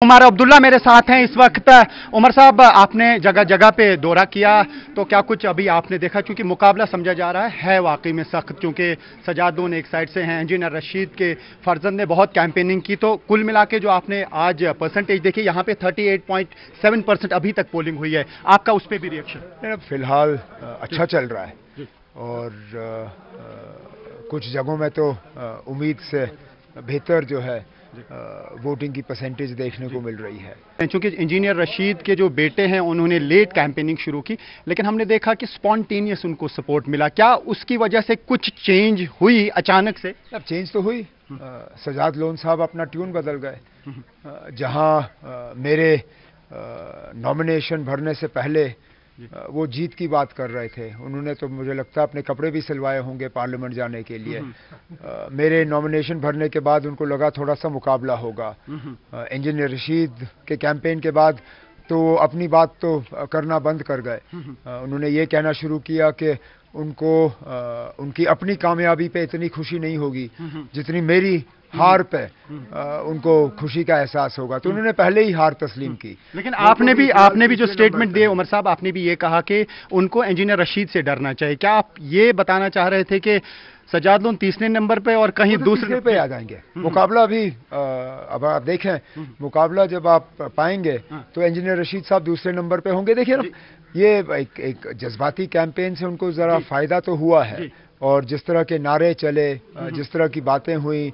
उमर अब्दुल्ला मेरे साथ हैं इस वक्त। उमर साहब, आपने जगह जगह पे दौरा किया, तो क्या कुछ अभी आपने देखा? क्योंकि मुकाबला समझा जा रहा है वाकई में सख्त, क्योंकि सजादून एक साइड से हैं, इंजीनियर रशीद के फर्जंद ने बहुत कैंपेनिंग की, तो कुल मिला के जो आपने आज परसेंटेज देखी, यहाँ पे 38.7% अभी तक पोलिंग हुई है, आपका उस पर भी रिएक्शन? फिलहाल अच्छा चल रहा है और कुछ जगहों में तो उम्मीद से बेहतर जो है वोटिंग की परसेंटेज देखने को मिल रही है। चूंकि इंजीनियर रशीद के जो बेटे हैं उन्होंने लेट कैंपेनिंग शुरू की, लेकिन हमने देखा कि स्पॉन्टेनियस उनको सपोर्ट मिला। क्या उसकी वजह से कुछ चेंज हुई अचानक से? अब चेंज तो हुई, सजाद लोन साहब अपना ट्यून बदल गए। जहां मेरे नॉमिनेशन भरने से पहले वो जीत की बात कर रहे थे, उन्होंने तो मुझे लगता है अपने कपड़े भी सिलवाए होंगे पार्लियामेंट जाने के लिए। मेरे नॉमिनेशन भरने के बाद उनको लगा थोड़ा सा मुकाबला होगा। इंजीनियर रशीद के कैंपेन के बाद तो अपनी बात तो करना बंद कर गए। उन्होंने ये कहना शुरू किया कि उनको उनकी अपनी कामयाबी पे इतनी खुशी नहीं होगी जितनी मेरी हार पे उनको खुशी का एहसास होगा, तो उन्होंने पहले ही हार तस्लीम की। लेकिन आपने भी जो स्टेटमेंट दिए उमर साहब, आपने भी ये कहा कि उनको इंजीनियर रशीद से डरना चाहिए। क्या आप ये बताना चाह रहे थे कि सजाद लोन तीसरे नंबर पे और कहीं दूसरे पे आ जाएंगे? मुकाबला भी अब आप देखें, मुकाबला जब आप पाएंगे तो इंजीनियर रशीद साहब दूसरे नंबर पे होंगे। देखिए ना, ये एक जज्बाती कैंपेन से उनको जरा फायदा तो हुआ है, और जिस तरह के नारे चले, जिस तरह की बातें हुई,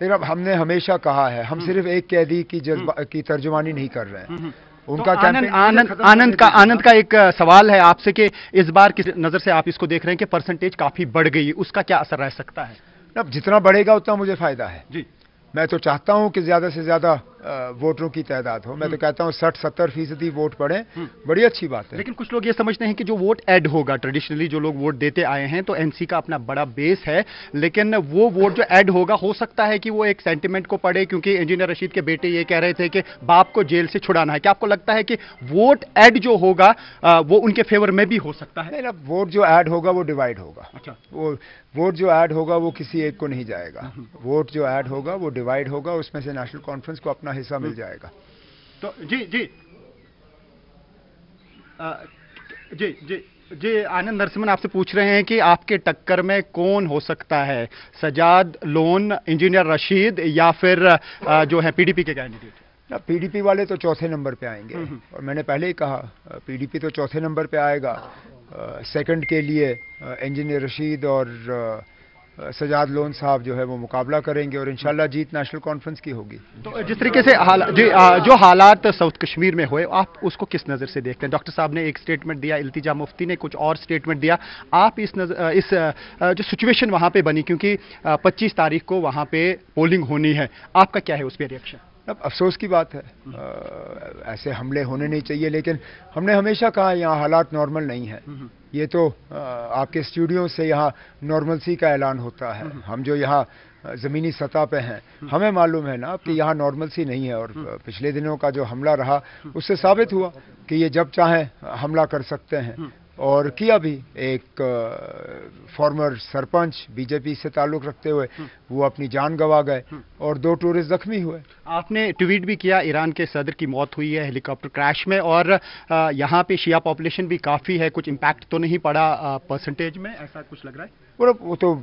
लेकिन अब हमने हमेशा कहा है हम सिर्फ एक कैदी की तर्जुमानी नहीं कर रहे हैं। उनका तो आनंद का एक सवाल है आपसे कि इस बार किस नजर से आप इसको देख रहे हैं कि परसेंटेज काफी बढ़ गई, उसका क्या असर रह सकता है? अब जितना बढ़ेगा उतना मुझे फायदा है जी। मैं तो चाहता हूं कि ज्यादा से ज्यादा वोटरों की तादाद हो। मैं तो कहता हूं 60-70% वोट पड़े, बड़ी अच्छी बात है। लेकिन कुछ लोग ये समझते हैं कि जो वोट ऐड होगा, ट्रेडिशनली जो लोग वोट देते आए हैं, तो एनसी का अपना बड़ा बेस है, लेकिन वो वोट जो ऐड होगा हो सकता है कि वो एक सेंटिमेंट को पड़े, क्योंकि इंजीनियर रशीद के बेटे ये कह रहे थे कि बाप को जेल से छुड़ाना है। क्या आपको लगता है कि वोट ऐड जो होगा वो उनके फेवर में भी हो सकता है? नहीं, वोट जो ऐड होगा वो डिवाइड होगा। अच्छा, वो वोट जो ऐड होगा वो किसी एक को नहीं जाएगा। वोट जो ऐड होगा वो डिवाइड होगा, उसमें से नेशनल कॉन्फ्रेंस को अपना हिस्सा मिल जाएगा। तो जी आनंद नरसिम्हन आपसे पूछ रहे हैं कि आपके टक्कर में कौन हो सकता है, सजाद लोन, इंजीनियर रशीद, या फिर जो है पीडीपी के कैंडिडेट? ना, पीडीपी वाले तो चौथे नंबर पे आएंगे, और मैंने पहले ही कहा पीडीपी तो चौथे नंबर पे आएगा। सेकंड के लिए इंजीनियर रशीद और सजाद लोन साहब जो है वो मुकाबला करेंगे, और इंशाल्लाह जीत नेशनल कॉन्फ्रेंस की होगी। तो जिस तरीके से जो हालात साउथ कश्मीर में हुए, आप उसको किस नज़र से देखते हैं? डॉक्टर साहब ने एक स्टेटमेंट दिया, इल्तिजा मुफ्ती ने कुछ और स्टेटमेंट दिया। आप इस जो सिचुएशन वहाँ पे बनी, क्योंकि 25 तारीख को वहाँ पे पोलिंग होनी है, आपका क्या है उस पर रिएक्शन? अब अफसोस की बात है, ऐसे हमले होने नहीं चाहिए, लेकिन हमने हमेशा कहा यहाँ हालात नॉर्मल नहीं है। ये तो आपके स्टूडियो से यहाँ नॉर्मलसी का ऐलान होता है। हम जो यहाँ ज़मीनी सतह पे हैं, हमें मालूम है ना कि यहाँ नॉर्मलसी नहीं है, और पिछले दिनों का जो हमला रहा उससे साबित हुआ कि ये जब चाहें हमला कर सकते हैं। और किया भी, एक फॉर्मर सरपंच बीजेपी से ताल्लुक़ रखते हुए वो अपनी जान गंवा गए, और 2 टूरिस्ट जख्मी हुए। आपने ट्वीट भी किया, ईरान के सदर की मौत हुई है हेलीकॉप्टर क्रैश में, और यहाँ पे शिया पॉपुलेशन भी काफ़ी है, कुछ इम्पैक्ट तो नहीं पड़ा परसेंटेज में, ऐसा कुछ लग रहा है? वो तो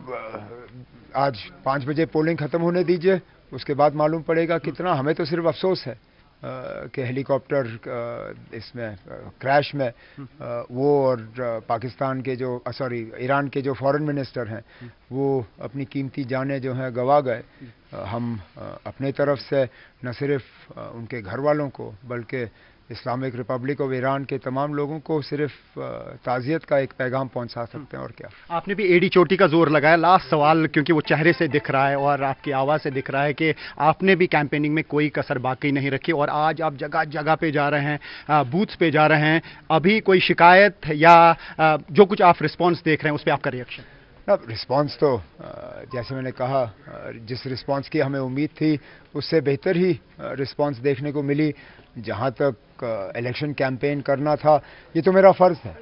आज 5 बजे पोलिंग ख़त्म होने दीजिए, उसके बाद मालूम पड़ेगा कितना। हमें तो सिर्फ अफसोस है कि हेलीकॉप्टर इसमें क्रैश में वो और पाकिस्तान के जो ईरान के जो फॉरेन मिनिस्टर हैं वो अपनी कीमती जानें जो हैं गंवा गए। हम अपने तरफ से न सिर्फ उनके घर वालों को बल्कि इस्लामिक रिपब्लिक ऑफ ईरान के तमाम लोगों को सिर्फ ताज़ियत का एक पैगाम पहुंचा सकते हैं, और क्या। आपने भी एड़ी चोटी का जोर लगाया। लास्ट सवाल, क्योंकि वो चेहरे से दिख रहा है और आपकी आवाज़ से दिख रहा है कि आपने भी कैंपेनिंग में कोई कसर बाकी नहीं रखी, और आज आप जगह जगह पे जा रहे हैं, बूथ्स पे जा रहे हैं। अभी कोई शिकायत या जो कुछ आप रिस्पॉन्स देख रहे हैं उस पर आपका रिएक्शन? رسپانس تو جیسے میں نے کہا جس رسپانس کی ہمیں امید تھی اس سے بہتر ہی رسپانس دیکھنے کو ملی. جہاں تک الیکشن کیمپین کرنا تھا یہ تو میرا فرض ہے.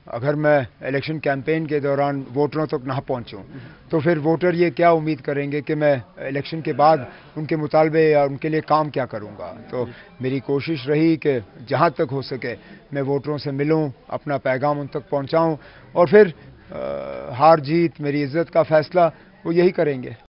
اگر میں الیکشن کیمپین کے دوران ووٹروں تک نہ پہنچوں تو پھر ووٹر یہ کیا امید کریں گے کہ میں الیکشن کے بعد ان کے مطالبے یا ان کے لیے کام کیا کروں گا. تو میری کوشش رہی کہ جہاں تک ہو سکے میں ووٹروں سے ملوں, اپنا پیغام ان تک پہنچاؤں, اور پھر ہار جیت میری عزت کا فیصلہ وہ یہی کریں گے.